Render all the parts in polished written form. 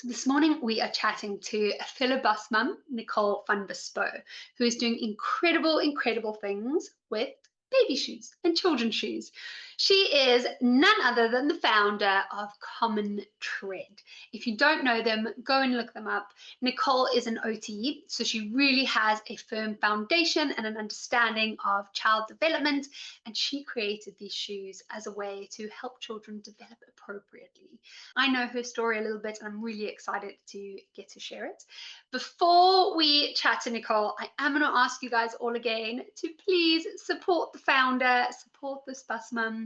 So this morning we are chatting to a fellow bus mum, Nicole van Bespo, who is doing incredible things with baby shoes and children's shoes. She is none other than the founder of Common Tread. If you don't know them, go and look them up. Nicole is an OT, so she really has a firm foundation and an understanding of child development, and she created these shoes as a way to help children develop appropriately. I know her story a little bit, and I'm really excited to get to share it. Before we chat to Nicole, I am going to ask you guys all again to please support the founder, support this bus mum.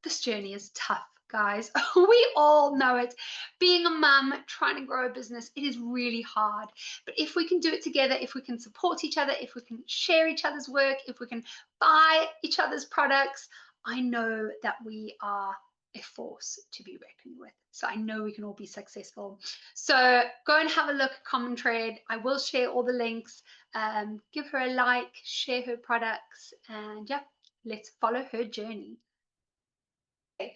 This journey is tough, guys. We all know it. Being a mum, trying to grow a business, it is really hard. But if we can do it together, if we can support each other, if we can share each other's work, if we can buy each other's products, I know that we are a force to be reckoned with. So I know we can all be successful. So go and have a look at Common Tread. I will share all the links. Give her a like, share her products, and yeah, let's follow her journey. Okay.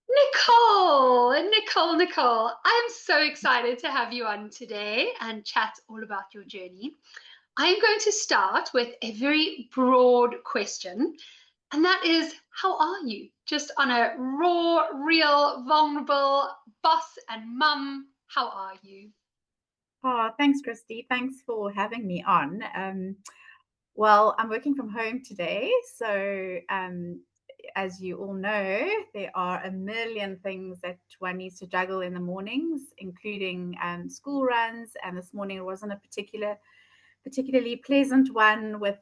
Nicole, I am so excited to have you on today and chat all about your journey. I am going to start with a very broad question, and that is, how are you? Just on a raw, real, vulnerable boss and mum, how are you? Oh, thanks, Christy. Thanks for having me on. Well, I'm working from home today. So, as you all know, there are a million things that one needs to juggle in the mornings, including school runs. And this morning it wasn't a particularly pleasant one with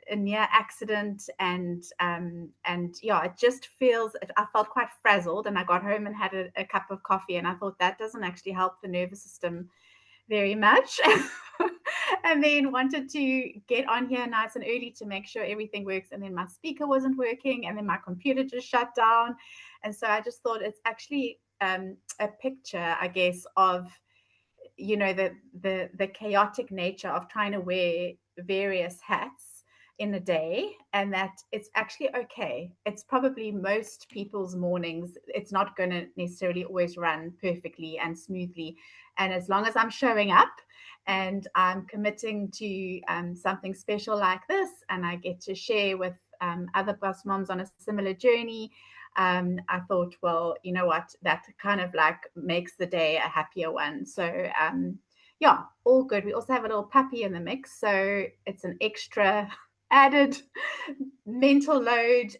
a near accident, and yeah, it just feels. I felt quite frazzled, and I got home and had a cup of coffee, and I thought that doesn't actually help the nervous system very much. And then wanted to get on here nice and early to make sure everything works, and then my speaker wasn't working, and then my computer just shut down. And so I just thought it's actually a picture, I guess, of the chaotic nature of trying to wear various hats in a day, and that it's actually okay. It's probably most people's mornings. It's not going to necessarily always run perfectly and smoothly, and as long as I'm showing up and I'm committing to something special like this, and I get to share with other bus moms on a similar journey, I thought, well, you know what, that kind of like makes the day a happier one. So yeah, all good. We also have a little puppy in the mix, so it's an extra added mental load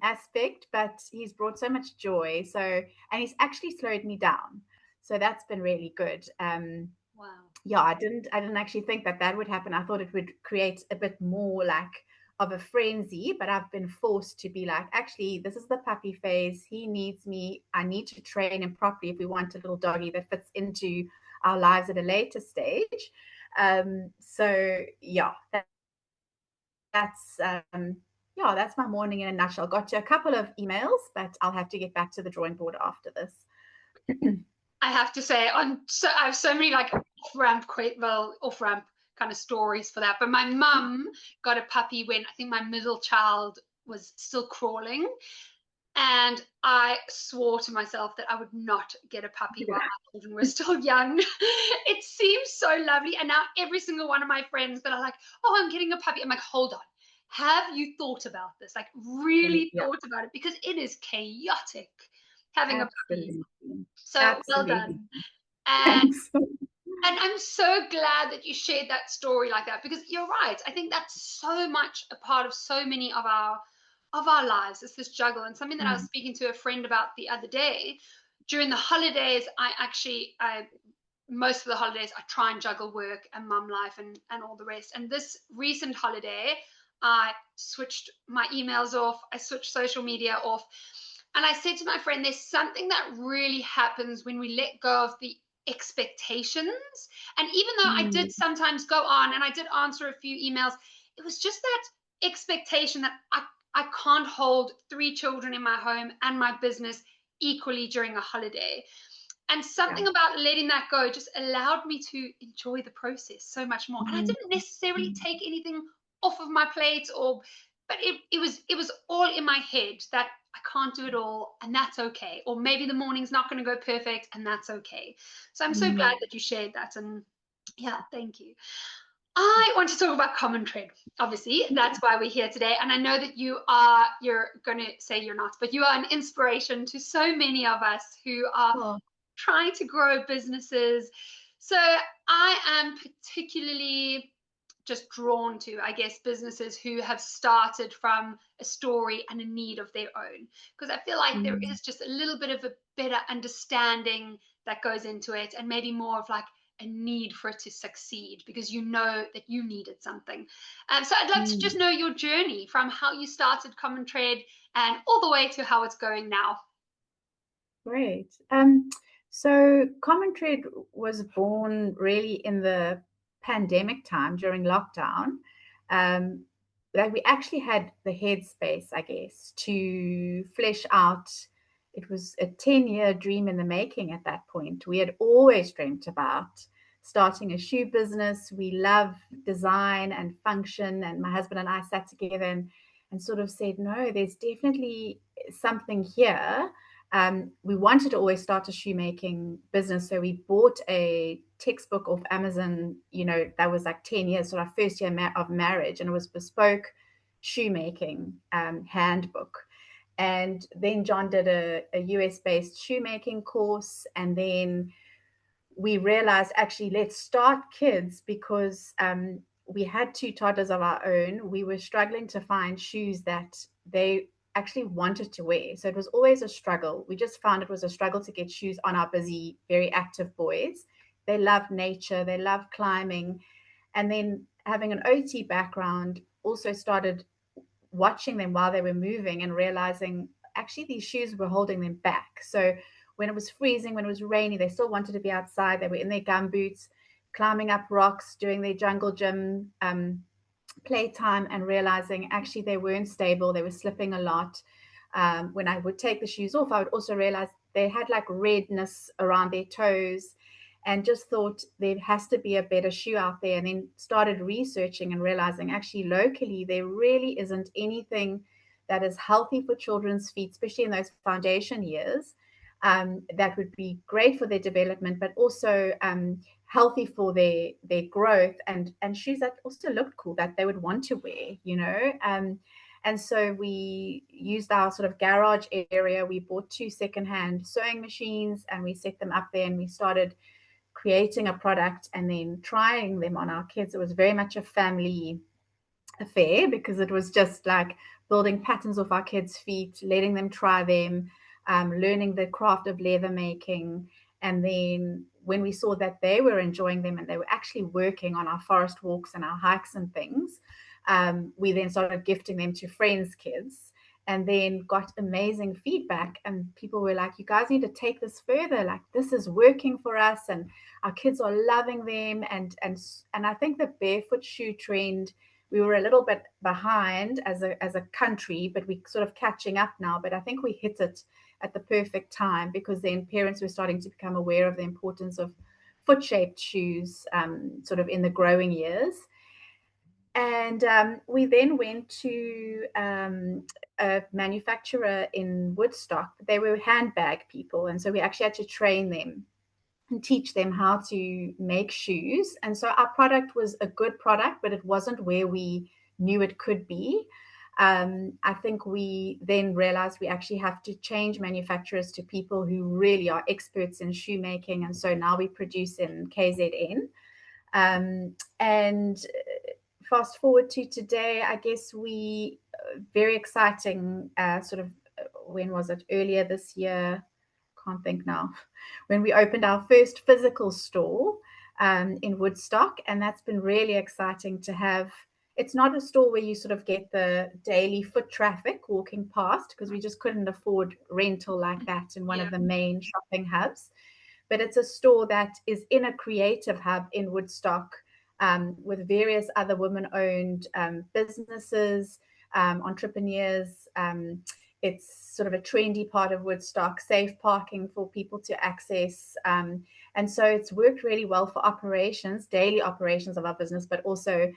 aspect, but he's brought so much joy. So, and he's actually slowed me down. So that's been really good. Wow. Yeah, I didn't actually think that would happen. I thought it would create a bit more like of a frenzy, but I've been forced to be like, actually, this is the puppy phase. He needs me. I need to train him properly if we want a little doggy that fits into our lives at a later stage. So yeah, that's that's my morning in a nutshell. Got to a couple of emails, but I'll have to get back to the drawing board after this. I have to say, I have so many like off ramp kind of stories for that. But my mum got a puppy when I think my middle child was still crawling. And I swore to myself that I would not get a puppy while my children were still young. It seems so lovely. And now every single one of my friends that are like, oh, I'm getting a puppy. I'm like, hold on. Have you thought about this? Like, really Yeah, thought about it? Because it is chaotic having a puppy. absolutely. So well Absolutely. done. And Thanks. and I'm so glad that you shared that story like that, because you're right. I think that's so much a part of so many of our lives. It's this juggle. And something that I was speaking to a friend about the other day, during the holidays, I most of the holidays I try and juggle work and mum life and all the rest. And this recent holiday, I switched my emails off, I switched social media off. And I said to my friend, there's something that really happens when we let go of the expectations. And even though I did sometimes go on and I did answer a few emails, it was just that expectation that I can't hold 3 children in my home and my business equally during a holiday. And something about letting that go just allowed me to enjoy the process so much more. And I didn't necessarily take anything off of my plate, but it was all in my head that I can't do it all, and that's okay. Or maybe the morning's not going to go perfect, and that's okay. So I'm so Mm. glad that you shared that. And yeah, thank you. I want to talk about common thread. Obviously, that's why we're here today. And I know that you're going to say you're not, but you are an inspiration to so many of us who are Oh, trying to grow businesses. So I am particularly just drawn to, I guess, businesses who have started from a story and a need of their own. Because I feel like there mm, is just a little bit of a better understanding that goes into it, and maybe more of like a need for it to succeed because you know that you needed something. So I'd love to mm. just know your journey from how you started Common Thread and all the way to how it's going now. Great. So Common Thread was born really in the pandemic time during lockdown. Um, that we actually had the headspace, I guess, to flesh out. It was a 10-year dream in the making at that point. We had always dreamt about starting a shoe business. We love design and function, and my husband and I sat together and sort of said, no, there's definitely something here. We wanted to always start a shoemaking business. So we bought a textbook off Amazon, that was like 10 years, so our first year of marriage, and it was bespoke shoemaking handbook. And then John did a US based shoemaking course. And then we realized actually let's start kids because we had two toddlers of our own. We were struggling to find shoes that they actually wanted to wear. So it was always a struggle. We just found it was a struggle to get shoes on our busy, very active boys. They love nature, they love climbing. And then having an OT background, also started watching them while they were moving and realizing actually these shoes were holding them back. So when it was freezing, when it was rainy, they still wanted to be outside. They were in their gum boots, climbing up rocks, doing their jungle gym playtime, and realizing actually they weren't stable. They were slipping a lot. When I would take the shoes off, I would also realize they had like redness around their toes, and just thought there has to be a better shoe out there. And then started researching and realizing actually locally there really isn't anything that is healthy for children's feet, especially in those foundation years. That would be great for their development, but also healthy for their growth, and shoes that also looked cool that they would want to wear. And so we used our sort of garage area. We bought two secondhand sewing machines and we set them up there, and we started creating a product and then trying them on our kids. It was very much a family affair because it was just like building patterns off our kids' feet, letting them try them, learning the craft of leather making. And then when we saw that they were enjoying them and they were actually working on our forest walks and our hikes and things, we then started gifting them to friends' kids, and then got amazing feedback. And people were like, you guys need to take this further, like this is working for us and our kids are loving them. And I think the barefoot shoe trend, we were a little bit behind as a country, but we're sort of catching up now. But I think we hit it at the perfect time because then parents were starting to become aware of the importance of foot shaped shoes, sort of in the growing years. And we then went to a manufacturer in Woodstock. They were handbag people. And so we actually had to train them and teach them how to make shoes. And so our product was a good product, but it wasn't where we knew it could be. I think we then realized we actually have to change manufacturers to people who really are experts in shoemaking. And so now we produce in KZN. And fast forward to today, I guess we very exciting sort of when was it, earlier this year, can't think now, when we opened our first physical store in Woodstock. And that's been really exciting to have. It's not a store where you sort of get the daily foot traffic walking past because we just couldn't afford rental like that in one Yeah. of the main shopping hubs. But it's a store that is in a creative hub in Woodstock, with various other women-owned businesses, entrepreneurs. It's sort of a trendy part of Woodstock, safe parking for people to access. And so it's worked really well for operations, daily operations of our business, but also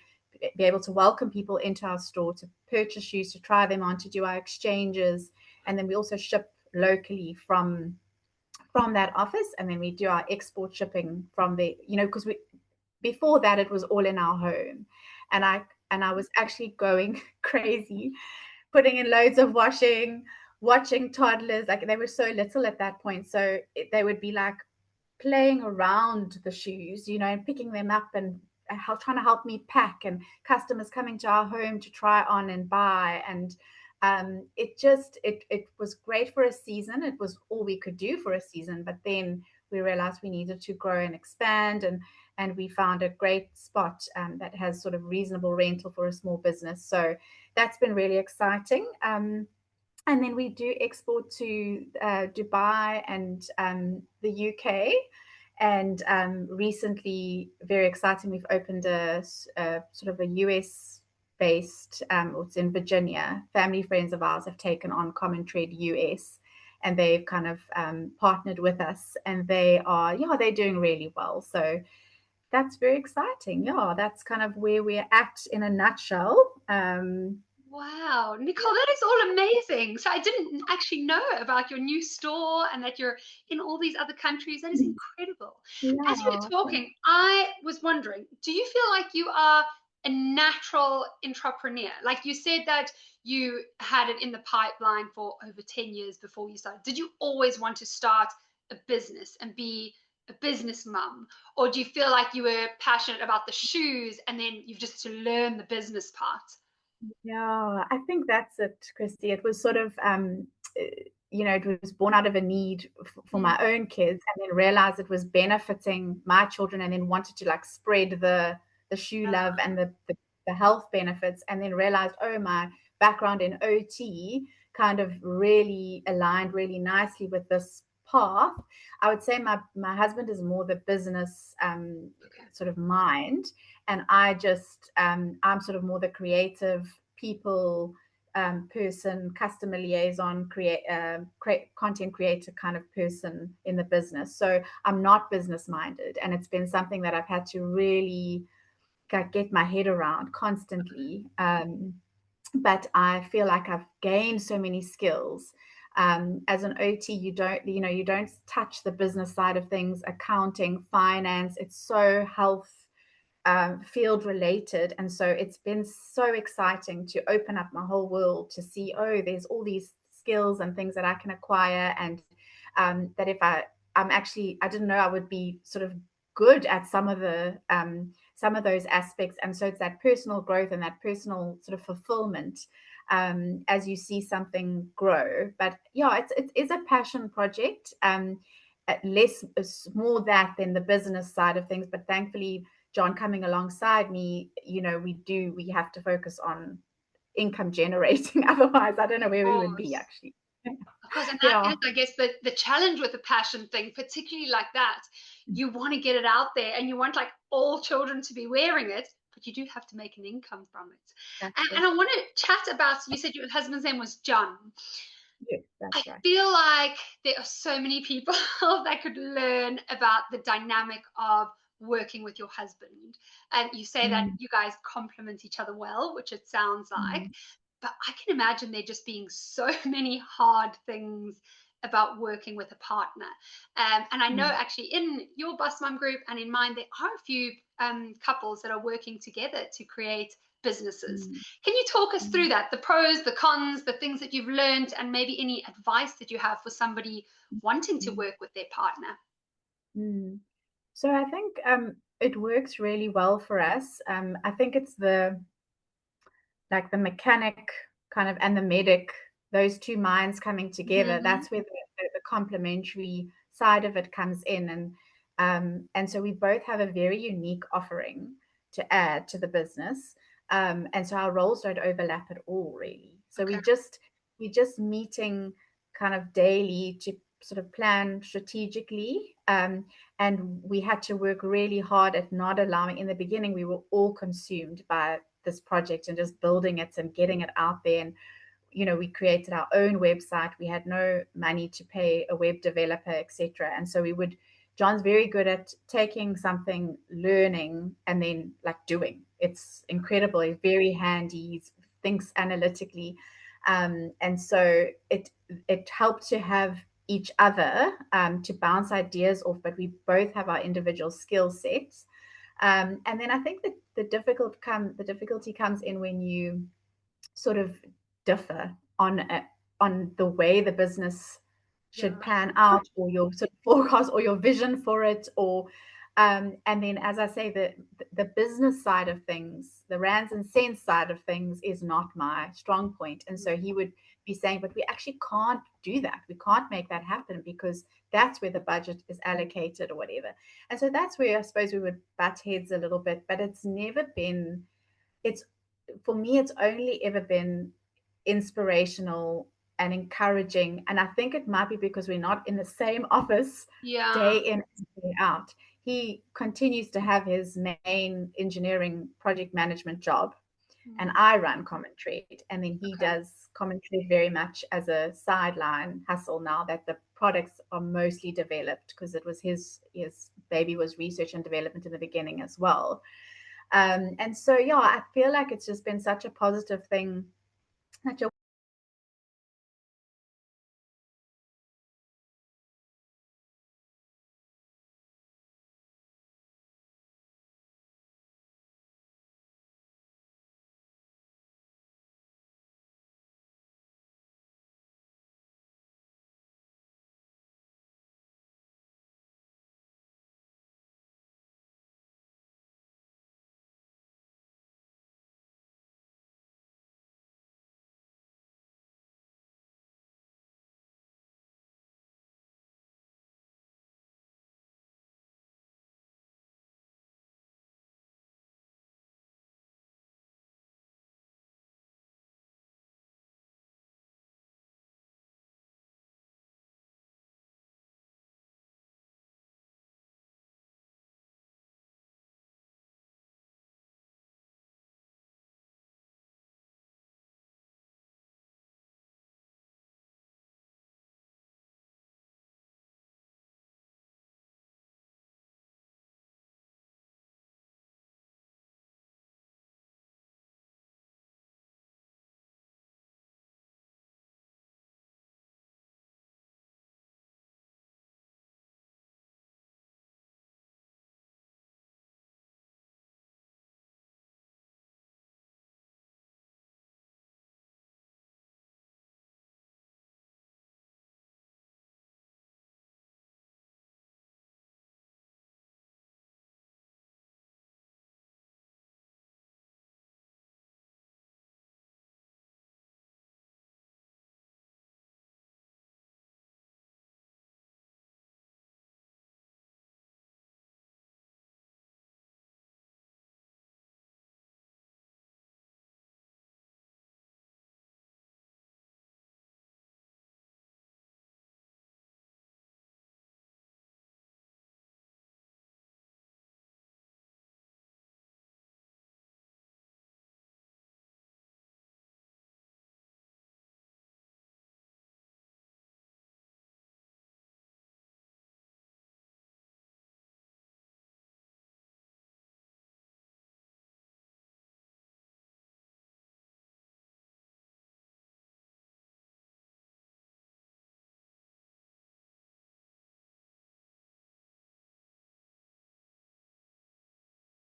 be able to welcome people into our store to purchase shoes, to try them on, to do our exchanges. And then we also ship locally from that office, and then we do our export shipping from there, because we before that it was all in our home, and I was actually going crazy, putting in loads of washing, watching toddlers. Like, they were so little at that point, so they would be like playing around the shoes, and picking them up and trying to help me pack, and customers coming to our home to try on and buy. And it was great for a season. It was all we could do for a season, but then we realized we needed to grow and expand, and we found a great spot that has sort of reasonable rental for a small business. So that's been really exciting. And then we do export to Dubai and the UK. And recently, very exciting, we've opened a sort of a US based, it's in Virginia. Family friends of ours have taken on Common Thread US, and they've kind of partnered with us, and they're doing really well. So that's very exciting. Yeah, that's kind of where we're at in a nutshell. Wow, Nicole, that is all amazing. So I didn't actually know about your new store and that you're in all these other countries. That is incredible. As you were Yeah. talking, I was wondering, do you feel like you are a natural entrepreneur? Like, you said that you had it in the pipeline for over 10 years before you started. Did you always want to start a business and be a business mum? Or do you feel like you were passionate about the shoes and then you've just to learn the business part? Yeah, I think that's it, Christy. It was sort of, it was born out of a need for my own kids, and then realized it was benefiting my children, and then wanted to like spread the shoe love and the health benefits, and then realized, oh, my background in OT kind of really aligned really nicely with this path. I would say my husband is more the business sort of mind, and I'm sort of more the creative people person, customer liaison, content creator kind of person in the business. So I'm not business minded, and it's been something that I've had to really get my head around constantly. But I feel like I've gained so many skills. As an OT, you don't touch the business side of things, accounting, finance. It's so health field related. And so it's been so exciting to open up my whole world to see, oh, there's all these skills and things that I can acquire. And that if I didn't know I would be sort of good at some of those aspects. And so it's that personal growth and that personal sort of fulfillment as you see something grow. But yeah, it is a passion project. Less more that than the business side of things, but thankfully John coming alongside me, we have to focus on income generating. Otherwise, I don't know where we would be Course. actually. Of course, and that Yeah. is, I guess, the challenge with the passion thing, particularly like that. You want to get it out there and you want like all children to be wearing it, but you do have to make an income from it. That's And, it. and I want to chat about, you said your husband's name was John. Yes, I that's right. feel like there are so many people that could learn about the dynamic of working with your husband. And you say that Mm, you guys complement each other well, which it sounds like. mm, But I can imagine there just being so many hard things about working with a partner. And I know mm, actually in your Bus Mum group and in mine, there are a few couples that are working together to create businesses. mm, Can you talk us through mm, that? The pros, the cons, the things that you've learned, and maybe any advice that you have for somebody wanting to mm, work with their partner? mm. So I think it works really well for us. I think it's the mechanic kind of and the medic, those two minds coming together. Mm-hmm. That's where the complementary side of it comes in. And so we both have a very unique offering to add to the business. And so our roles don't overlap at all, really. So Okay. we just meeting kind of daily to sort of plan strategically. And we had to work really hard at not allowing, in the beginning, we were all consumed by this project and just building it and getting it out there. And we created our own website. We had no money to pay a web developer, etc. And so John's very good at taking something, learning, and then like doing. It's incredible. He's very handy. He thinks analytically. And so it helped to have each other to bounce ideas off, but we both have our individual skill sets. And then I think that the difficulty comes in when you sort of differ on the way the business should Yeah. pan out, or your sort of forecast or your vision for it, or and then, as I say, the business side of things, the rands and cents side of things, is not my strong point. And so he would be saying, but we actually can't do that. We can't make that happen because that's where the budget is allocated or whatever. And so that's where I suppose we would butt heads a little bit. But it's never been. It's for me. It's only ever been inspirational and encouraging. And I think it might be because we're not in the same office Yeah. day in and day out. He continues to have his main engineering project management job, and I run Common Trade. And then he Okay. does Common Trade very much as a sideline hustle now that the products are mostly developed, because it was his baby was research and development in the beginning as well. And so, yeah, I feel like it's just been such a positive thing, such a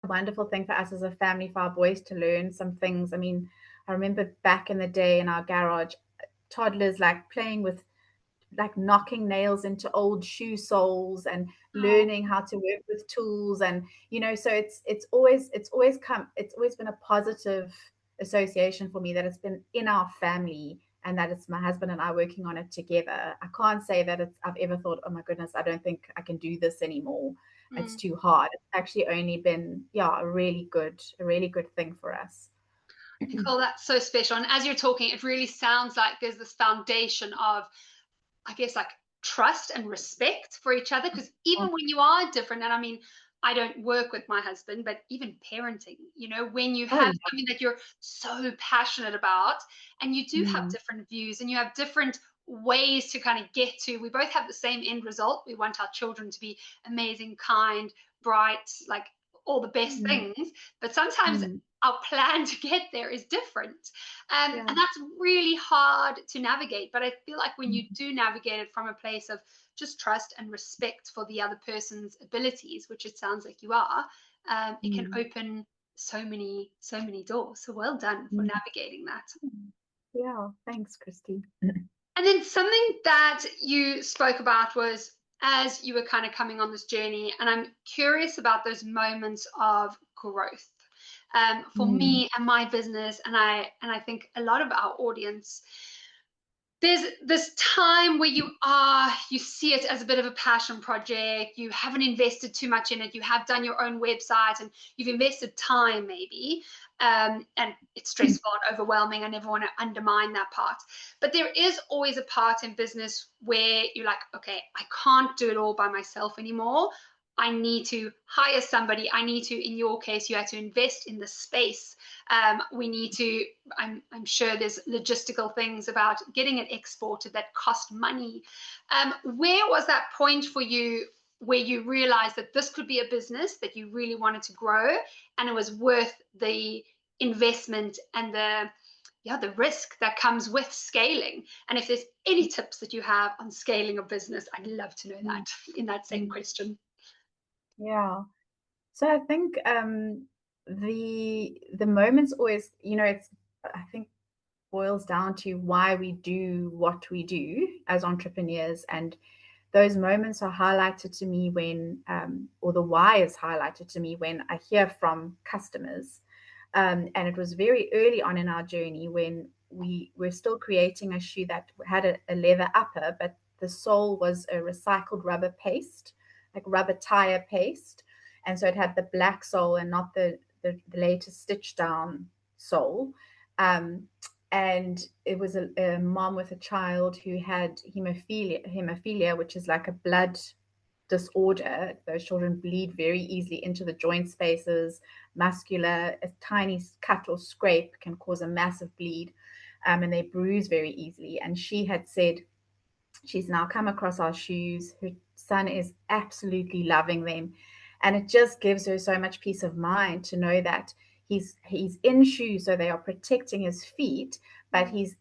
wonderful thing for us as a family, for our boys to learn some things. I mean, I remember back in the day in our garage, toddlers like playing with, like, knocking nails into old shoe soles and Oh, learning how to work with tools. And so it's always been a positive association for me, that it's been in our family, and that it's my husband and I working on it together. I can't say that I've ever thought, oh my goodness, I don't think I can do this anymore, it's mm. too hard. It's actually only been, yeah, a really good thing for us. Nicole, that's so special. And as you're talking, it really sounds like there's this foundation of, I guess, like trust and respect for each other. Because even when you are different, and I mean, I don't work with my husband, but even parenting, when you Oh have yeah. something that you're so passionate about and you do have Mm. different views and you have different ways to kind of get to, we both have the same end result. We want our children to be amazing, kind, bright, like all the best things, but sometimes our plan to get there is different. And that's really hard to navigate. But I feel like when you do navigate it from a place of just trust and respect for the other person's abilities, which it sounds like you are, it can open so many doors. So well done for navigating that. Yeah, thanks, Christy. And then something that you spoke about was as you were kind of coming on this journey, and I'm curious about those moments of growth. For me and my business, and I think a lot of our audience, there's this time where you see it as a bit of a passion project. You haven't invested too much in it. You have done your own website and you've invested time maybe, and it's stressful and overwhelming. I never want to undermine that part, but there is always a part in business where you're like, okay, I can't do it all by myself anymore. I need to hire somebody. I need to, in your case, you had to invest in the space. We need to, I'm sure there's logistical things about getting it exported that cost money. Where was that point for you where you realized that this could be a business that you really wanted to grow and it was worth the investment and the risk that comes with scaling? And if there's any tips that you have on scaling a business, I'd love to know that in that same question. Yeah. So I think the moments always, it's, I think, boils down to why we do what we do as entrepreneurs, and those moments are highlighted to me when, or the why is highlighted to me when I hear from customers. And it was very early on in our journey when we were still creating a shoe that had a leather upper, but the sole was a recycled rubber paste, like rubber tire paste. And so it had the black sole and not the latest stitch down sole. And it was a mom with a child who had hemophilia, which is like a blood disorder. Those children bleed very easily into the joint spaces. Muscular, a tiny cut or scrape can cause a massive bleed, and they bruise very easily. And she had said she's now come across our shoes. Her son is absolutely loving them. And it just gives her so much peace of mind to know that he's in shoes, so they are protecting his feet, but he's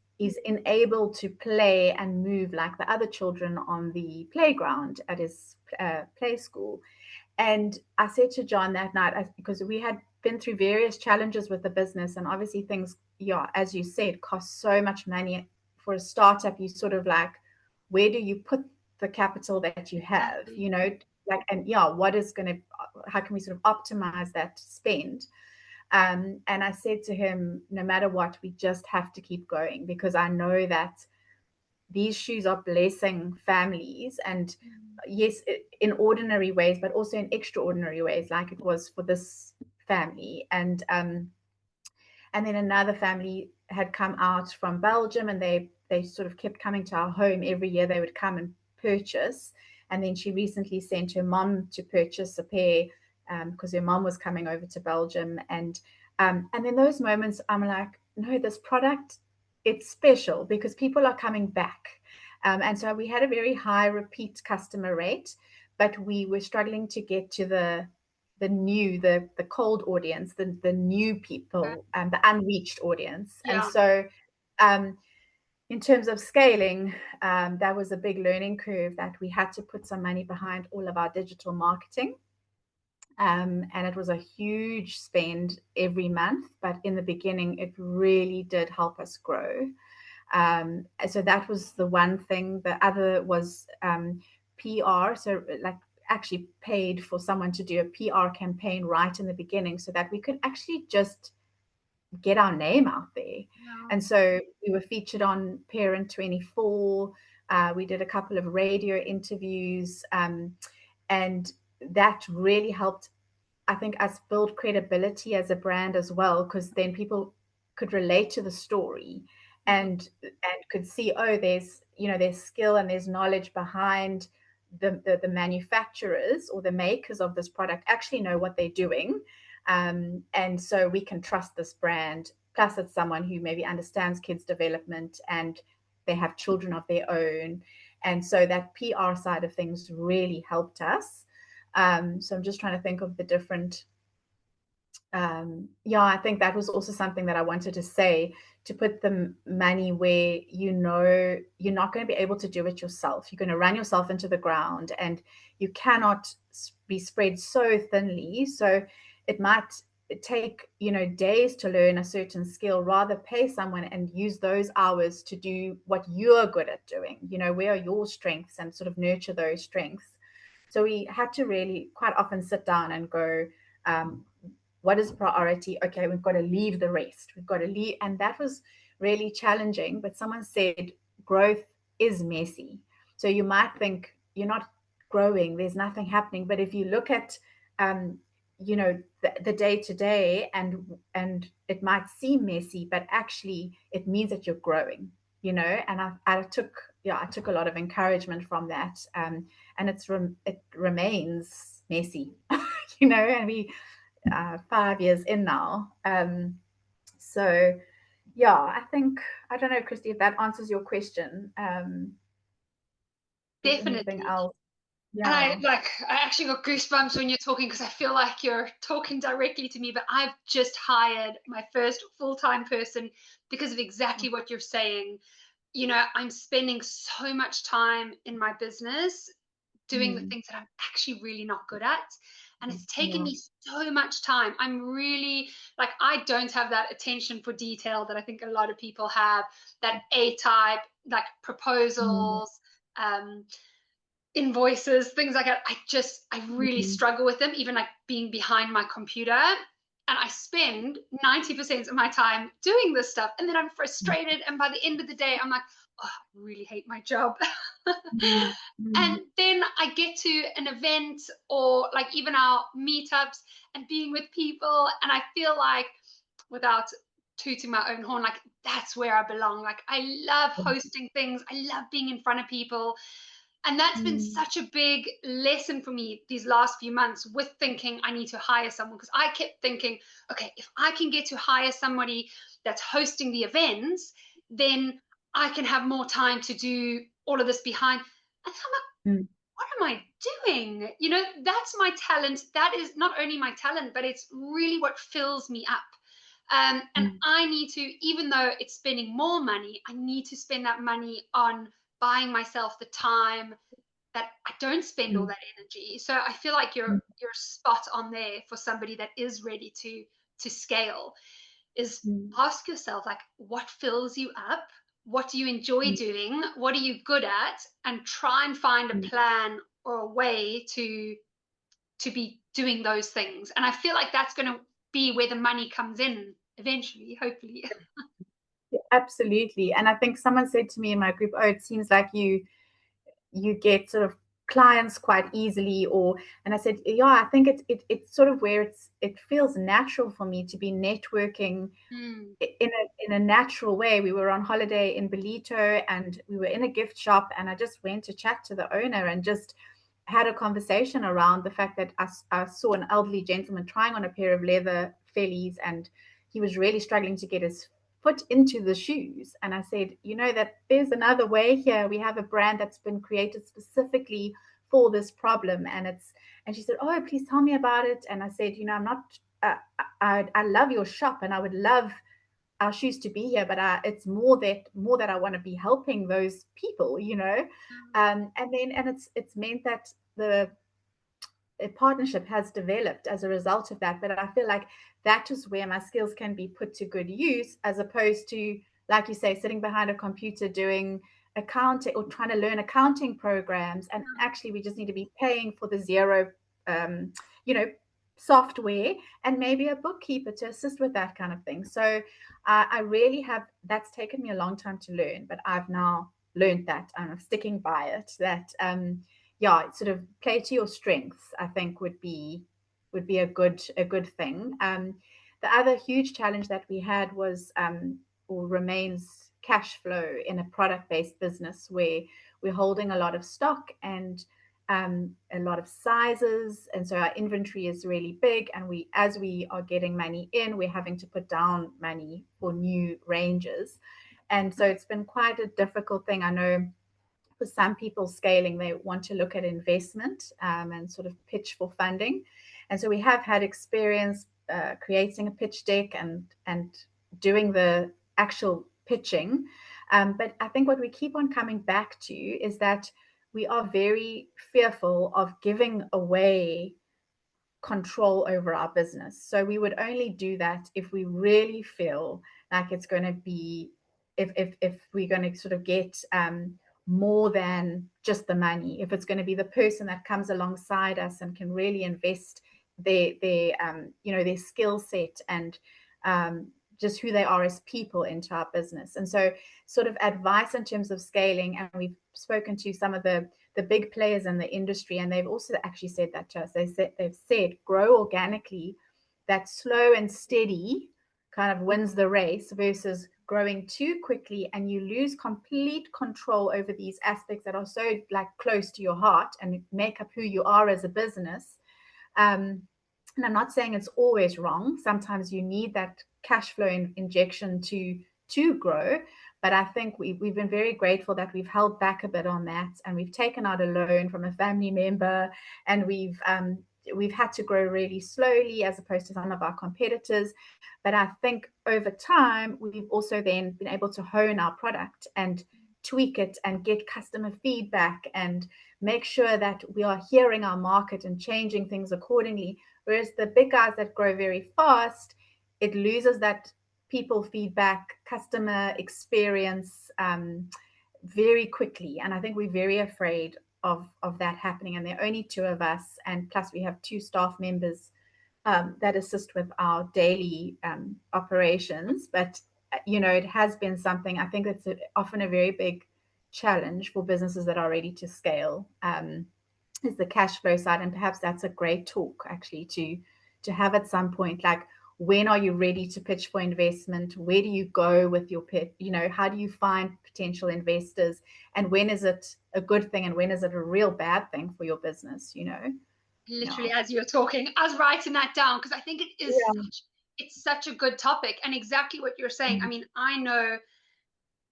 enabled to play and move like the other children on the playground at his play school. And I said to John that night, because we had been through various challenges with the business, and obviously things, as you said, cost so much money. For a startup, you sort of like, where do you put the capital that you have? What is going to, how can we sort of optimize that spend? And I said to him, no matter what, we just have to keep going, because I know that these shoes are blessing families, and yes, in ordinary ways, but also in extraordinary ways, like it was for this family. And then another family had come out from Belgium, and they sort of kept coming to our home every year. They would come and purchase. And then she recently sent her mom to purchase a pair, because her mom was coming over to Belgium. And then those moments, I'm like, no, this product, it's special because people are coming back. And so we had a very high repeat customer rate, but we were struggling to get to the cold audience, the new people, and the unreached audience. Yeah. And so in terms of scaling, that was a big learning curve, that we had to put some money behind all of our digital marketing. And it was a huge spend every month, but in the beginning, it really did help us grow. So that was the one thing. The other was PR. So like actually paid for someone to do a PR campaign right in the beginning, so that we could actually just get our name out there. Yeah. And so we were featured on Parent 24. We did a couple of radio interviews, and that really helped, I think, us build credibility as a brand as well, because then people could relate to the story and could see, oh, there's skill and there's knowledge behind the manufacturers or the makers of this product actually know what they're doing. And so we can trust this brand. Plus, it's someone who maybe understands kids' development and they have children of their own. And so that PR side of things really helped us. So I'm just trying to think of the different Yeah, I think that was also something that I wanted to say, to put the money where you know you're not going to be able to do it yourself. You're going to run yourself into the ground, and you cannot be spread so thinly. So it might take, days to learn a certain skill. Rather pay someone and use those hours to do what you're good at doing. Where are your strengths, and sort of nurture those strengths. So we had to really quite often sit down and go, um, what is priority? Okay, we've got to leave the rest. We've got to leave. And that was really challenging. But someone said growth is messy. So you might think you're not growing, there's nothing happening. But if you look at, the day to day, and it might seem messy, but actually it means that you're growing, and I took a lot of encouragement from that. And it remains messy, and we 5 years in now. So yeah, I don't know, Christy, if that answers your question. Is anything Definitely. else? And Yeah. I actually got goosebumps when you're talking, because I feel like you're talking directly to me. But I've just hired my first full-time person because of exactly what you're saying. I'm spending so much time in my business doing the Mm, things that I'm actually really not good at. And it's taken yeah. me so much time. I'm really like, I don't have that attention for detail that I think a lot of people have, that A type, like Mm, proposals, um, invoices, things like that. I really mm, struggle with them, even like being behind my computer. And I spend 90% of my time doing this stuff. And then I'm frustrated. And by the end of the day, I'm like, oh, I really hate my job. mm, And mm, then I get to an event, or like even our meetups, and being with people. And I feel like, without tooting my own horn, like that's where I belong. Like I love hosting things. I love being in front of people. And that's been mm, such a big lesson for me these last few months, with thinking I need to hire someone. Because I kept thinking, okay, if I can get to hire somebody that's hosting the events, then I can have more time to do all of this behind. And I'm like, mm, what am I doing? That's my talent. That is not only my talent, but it's really what fills me up. And mm, I need to, even though it's spending more money, I need to spend that money on buying myself the time that I don't spend all mm, that energy. So I feel like mm, you're spot on there for somebody that is ready to scale. Is mm, ask yourself, like, what fills you up? What do you enjoy mm, doing? What are you good at? And try and find a mm. plan or a way to be doing those things. And I feel like that's going to be where the money comes in eventually, hopefully. Yeah, absolutely. And I think someone said to me in my group, oh, it seems like you get sort of clients quite easily, and I said, yeah, I think it's sort of where it feels natural for me to be networking Mm, in a natural way. We were on holiday in Belito, and we were in a gift shop, and I just went to chat to the owner and just had a conversation around the fact that I saw an elderly gentleman trying on a pair of leather fellies, and he was really struggling to get his foot into the shoes. And I said, that there's another way here. We have a brand that's been created specifically for this problem, and she said, oh, please tell me about it. And I said, I'm not I love your shop, and I would love our shoes to be here, but it's more that I want to be helping those people. And it's meant that the a partnership has developed as a result of that. But I feel like that is where my skills can be put to good use, as opposed to, like you say, sitting behind a computer doing accounting or trying to learn accounting programs. And actually, we just need to be paying for the Zero, um, you know, software, and maybe a bookkeeper to assist with that kind of thing. So I really have, that's taken me a long time to learn, but I've now learned that, and I'm sticking by it, that yeah, sort of play to your strengths, I think would be a good thing. The other huge challenge that we had was, or remains, cash flow in a product-based business, where we're holding a lot of stock, and a lot of sizes, and so our inventory is really big, and as we are getting money in, we're having to put down money for new ranges. And so it's been quite a difficult thing. I know for some people scaling, they want to look at investment, and sort of pitch for funding. And so we have had experience creating a pitch deck and doing the actual pitching. But I think what we keep on coming back to is that we are very fearful of giving away control over our business. So we would only do that if we really feel like it's going to be, if we're going to sort of get more than just the money, if it's going to be the person that comes alongside us and can really invest their skill set and just who they are as people into our business. And so sort of advice in terms of scaling, and we've spoken to some of the big players in the industry, and they've also actually said that to us. They've said grow organically, that slow and steady kind of wins the race versus growing too quickly and you lose complete control over these aspects that are so like close to your heart and make up who you are as a business. And I'm not saying it's always wrong. Sometimes you need that cash flow injection to grow. But I think we've been very grateful that we've held back a bit on that, and we've taken out a loan from a family member, and we've had to grow really slowly as opposed to some of our competitors. But I think over time, we've also then been able to hone our product and tweak it and get customer feedback and make sure that we are hearing our market and changing things accordingly. Whereas the big guys that grow very fast, it loses that people feedback, customer experience very quickly. And I think we're very afraid of that happening. And there are only two of us. And plus we have 2 staff members that assist with our daily operations. But, it has been something, I think it's often a very big challenge for businesses that are ready to scale, is the cash flow side. And perhaps that's a great talk actually to have at some point, like, when are you ready to pitch for investment? Where do you go with your pitch? How do you find potential investors? And when is it a good thing and when is it a real bad thing for your business? Literally, as you're talking, I was writing that down because I think it's such a good topic, and exactly what you're saying. I mean, I know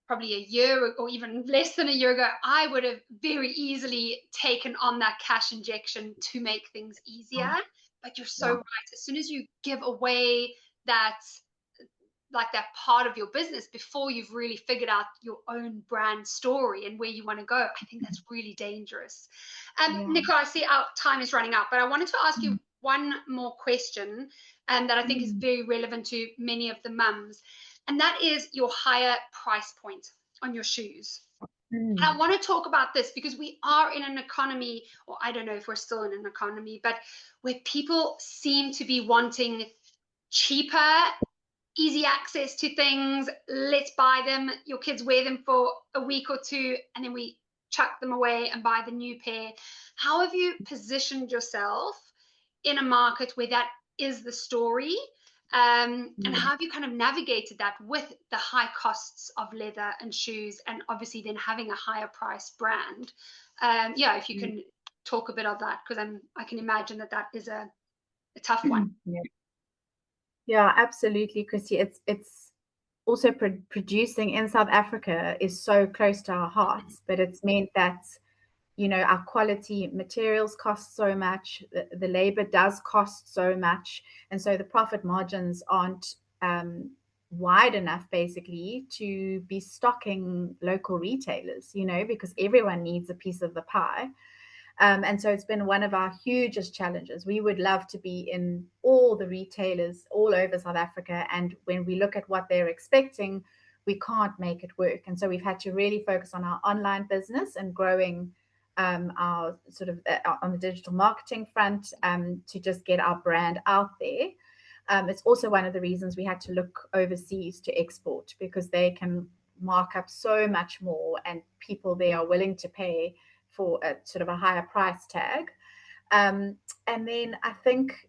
probably a year or even less than a year ago, I would have very easily taken on that cash injection to make things easier. But you're so right. As soon as you give away that, like that part of your business before you've really figured out your own brand story and where you want to go, I think that's really dangerous. Nicole, I see our time is running out, but I wanted to ask you one more question that I think is very relevant to many of the mums. And that is your higher price point on your shoes. And I want to talk about this because we are in an economy, or I don't know if we're still in an economy, but where people seem to be wanting cheaper, easy access to things. Let's buy them. Your kids wear them for a week or two, and then we chuck them away and buy the new pair. How have you positioned yourself in a market where that is the story? And how have you kind of navigated that with the high costs of leather and shoes, and obviously then having a higher price brand? If you can talk a bit of that, because I can imagine that is a tough one. Yeah, absolutely, Christy. It's also producing in South Africa is so close to our hearts, but it's meant that our quality materials cost so much, the labor does cost so much, and so the profit margins aren't wide enough basically to be stocking local retailers, because everyone needs a piece of the pie. And so it's been one of our hugest challenges. We would love to be in all the retailers all over South Africa, and when we look at what they're expecting, we can't make it work. And so we've had to really focus on our online business and growing our sort of on the digital marketing front to just get our brand out there. It's also one of the reasons we had to look overseas to export, because they can mark up so much more and people there are willing to pay for a sort of a higher price tag. And then I think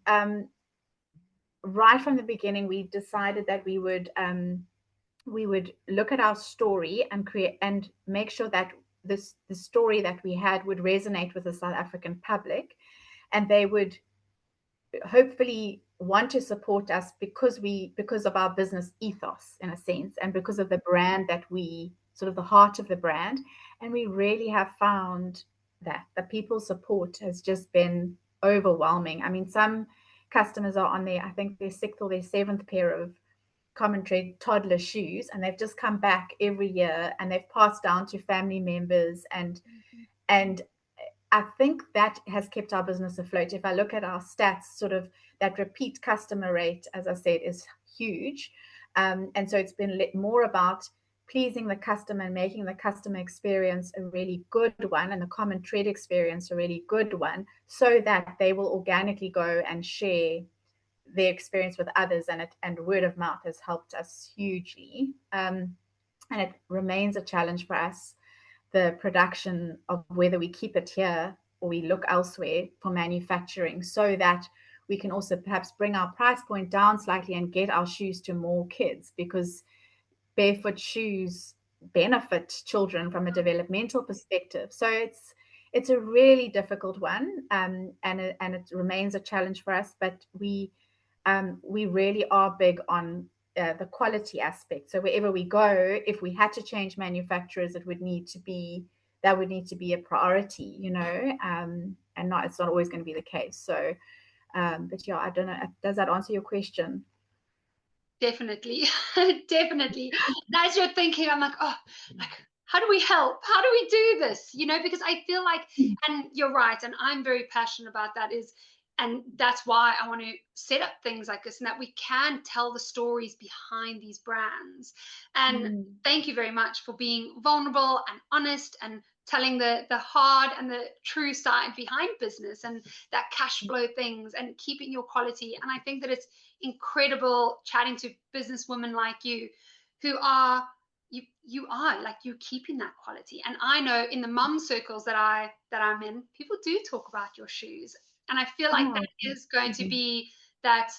right from the beginning, we decided that we would look at our story and create and make sure that the story that we had would resonate with the South African public, and they would hopefully want to support us because of our business ethos in a sense, and because of the brand that we sort of the heart of the brand. And we really have found that the people's support has just been overwhelming. I mean, some customers are on their, I think, their sixth or their seventh pair of commentary toddler shoes, and they've just come back every year, and they've passed down to family members, and I think that has kept our business afloat. If I look at our stats, sort of that repeat customer rate, as I said, is huge. And so it's been more about pleasing the customer and making the customer experience a really good one, and the common thread experience a really good one, so that they will organically go and share their experience with others, and word of mouth has helped us hugely. And it remains a challenge for us, the production of whether we keep it here or we look elsewhere for manufacturing, so that we can also perhaps bring our price point down slightly and get our shoes to more kids, because barefoot shoes benefit children from a developmental perspective. So it's a really difficult one, and it remains a challenge for us. But we really are big on the quality aspect. So wherever we go, if we had to change manufacturers, it would need to be a priority, and it's not always going to be the case. So, but yeah, I don't know. Does that answer your question? Definitely, definitely. And as you're thinking, I'm like, oh, like, how do we help? How do we do this? Because I feel like, and you're right, and I'm very passionate about that, and that's why I want to set up things like this, and that we can tell the stories behind these brands. And thank you very much for being vulnerable and honest, and telling the hard and the true side behind business, and that cash flow things, and keeping your quality. And I think that it's incredible chatting to businesswomen like you, who are you are like, you're keeping that quality. And I know in the mum circles that I'm in, people do talk about your shoes, and I feel like that is going to be that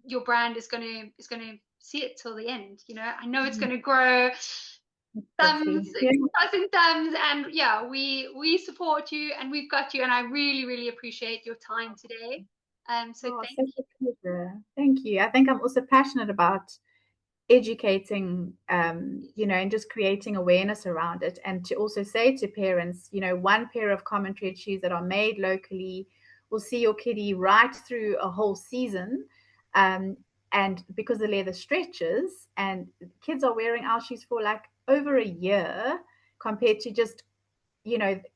your brand is going to see it till the end. I know it's going to grow thumbs, dozen thumbs, and yeah, we support you, and we've got you, and I really, really appreciate your time today. So thank you. Such a pleasure. Thank you. I think I'm also passionate about educating, and just creating awareness around it, and to also say to parents, one pair of commentary shoes that are made locally will see your kiddie right through a whole season, and because the leather stretches, and kids are wearing our shoes for like over a year, compared to just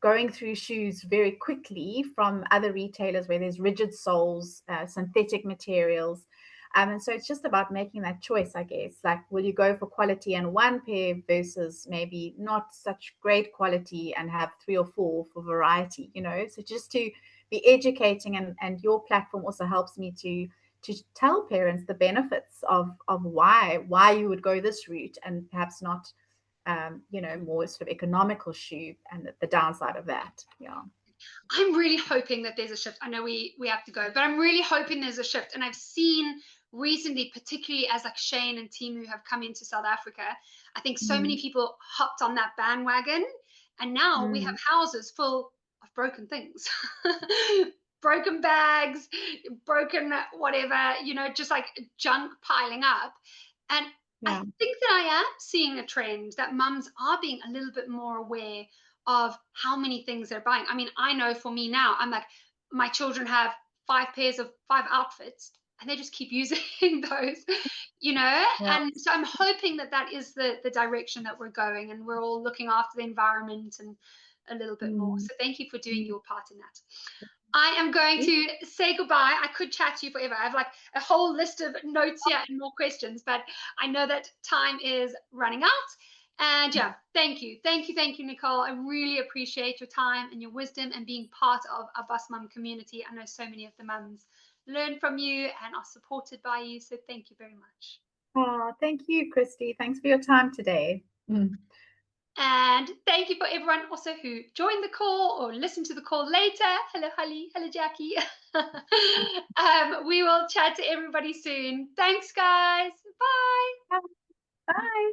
going through shoes very quickly from other retailers where there's rigid soles, synthetic materials. And so it's just about making that choice, I guess. Like, will you go for quality in one pair versus maybe not such great quality and have 3 or 4 for variety, So just to be educating, and your platform also helps me to tell parents the benefits of why you would go this route, and perhaps not more sort of economical shoe, and the downside of that. Yeah. I'm really hoping that there's a shift. I know we have to go, but I'm really hoping there's a shift. And I've seen recently, particularly as like Shane and team who have come into South Africa, I think so many people hopped on that bandwagon, and now we have houses full of broken things. Broken bags, broken whatever, just like junk piling up. And I think that I am seeing a trend that mums are being a little bit more aware of how many things they're buying. I mean, I know for me now, I'm like, my children have 5 pairs of 5 outfits, and they just keep using those, And so I'm hoping that is the direction that we're going, and we're all looking after the environment and a little bit more. So thank you for doing your part in that. I am going to say goodbye. I could chat to you forever. I have like a whole list of notes here and more questions, but I know that time is running out. And yeah, thank you, Nicole. I really appreciate your time and your wisdom, and being part of our Bus Mum community. I know so many of the mums learn from you and are supported by you. So thank you very much. Oh, thank you, Christy. Thanks for your time today. And thank you for everyone also who joined the call or listened to the call later. Hello, Holly. Hello, Jackie. We will chat to everybody soon. Thanks, guys. Bye. Bye.